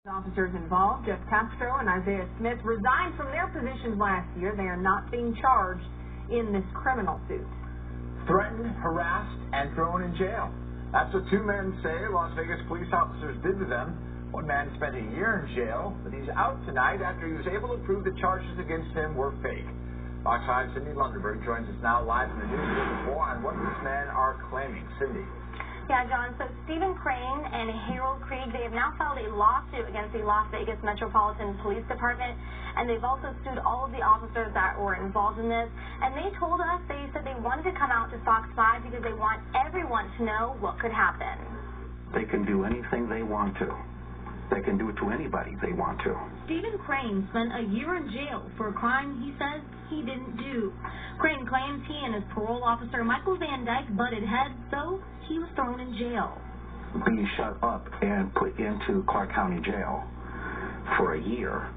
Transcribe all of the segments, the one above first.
Officers involved, Jeff Castro and Isaiah Smith, resigned from their positions last year. They are not being charged in this criminal suit. Threatened, harassed, and thrown in jail. That's what two men say Las Vegas police officers did to them. One man spent a year in jail, but he's out tonight after he was able to prove the charges against him were fake. Fox 5's Cindy Lunderberg joins us now live in the newsroom on what these men are claiming. Cindy. Yeah, John, so Stephen Crane and Harold Krieg, they have now filed a lawsuit against the Las Vegas Metropolitan Police Department, and they've also sued all of the officers that were involved in this. And they told us, they said they wanted to come out to Fox 5 because they want everyone to know what could happen. They can do anything they want to. They can do it to anybody they want to. Stephen Crane spent a year in jail for a crime he says he didn't do. Crane claims he and his parole officer, Michael Van Dyke, butted heads, so he was thrown in jail. Being shut up and put into Clark County Jail for a year.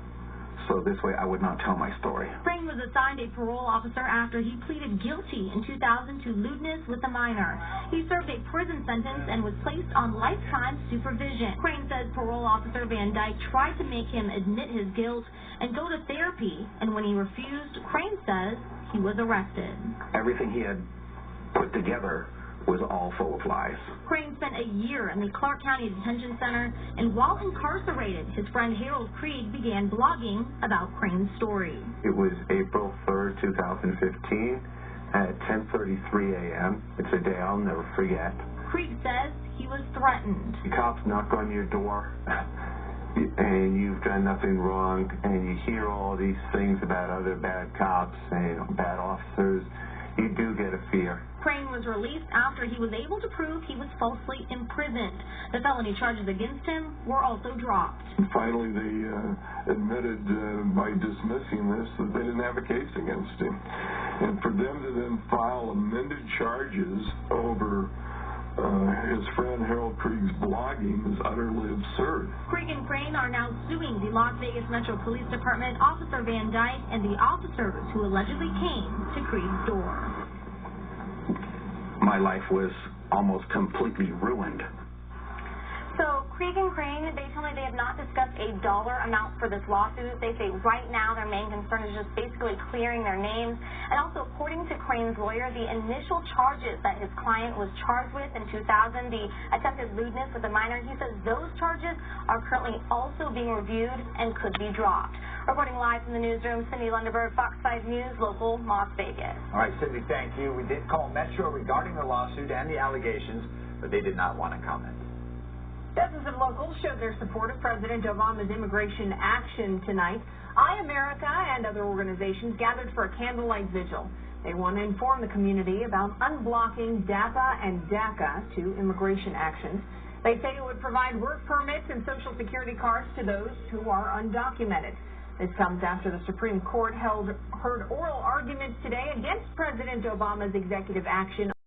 So this way I would not tell my story. Crane was assigned a parole officer after he pleaded guilty in 2000 to lewdness with a minor. He served a prison sentence and was placed on lifetime supervision. Crane says parole officer Van Dyke tried to make him admit his guilt and go to therapy, and when he refused, Crane says he was arrested. Everything he had put together was all full of lies. Crane spent a year in the Clark County Detention Center, and while incarcerated, his friend Harold Krieg began blogging about Crane's story. It was April 3rd, 2015 at 10:33 a.m. It's a day I'll never forget. Krieg says he was threatened. The cops knock on your door, and you've done nothing wrong, and you hear all these things about other bad cops and bad officers. You do get a fear. Crane was released after he was able to prove he was falsely imprisoned. The felony charges against him were also dropped. Finally, they admitted by dismissing this that they didn't have a case against him. And for them to then file amended charges over his friend Harold Krieg's blogging is utterly absurd. Krieg and Crane are now suing the Las Vegas Metro Police Department, Officer Van Dyke, and the officers who allegedly came to Krieg's door. My life was almost completely ruined. So Krieg and Crane, they tell me they have not discussed a dollar amount for this lawsuit. They say right now their main concern is just basically clearing their names. And also, according to Crane's lawyer, the initial charges that his client was charged with in 2000, the attempted lewdness with a minor, he says those charges are currently also being reviewed and could be dropped. Reporting live from the newsroom, Cindy Lunderberg, Fox 5 News, local Las Vegas. All right, Cindy, thank you. We did call Metro regarding the lawsuit and the allegations, but they did not want to comment. Dozens of locals showed their support of President Obama's immigration action tonight. I-America and other organizations gathered for a candlelight vigil. They want to inform the community about unblocking DAPA and DACA to immigration actions. They say it would provide work permits and Social Security cards to those who are undocumented. This comes after the Supreme Court heard oral arguments today against President Obama's executive action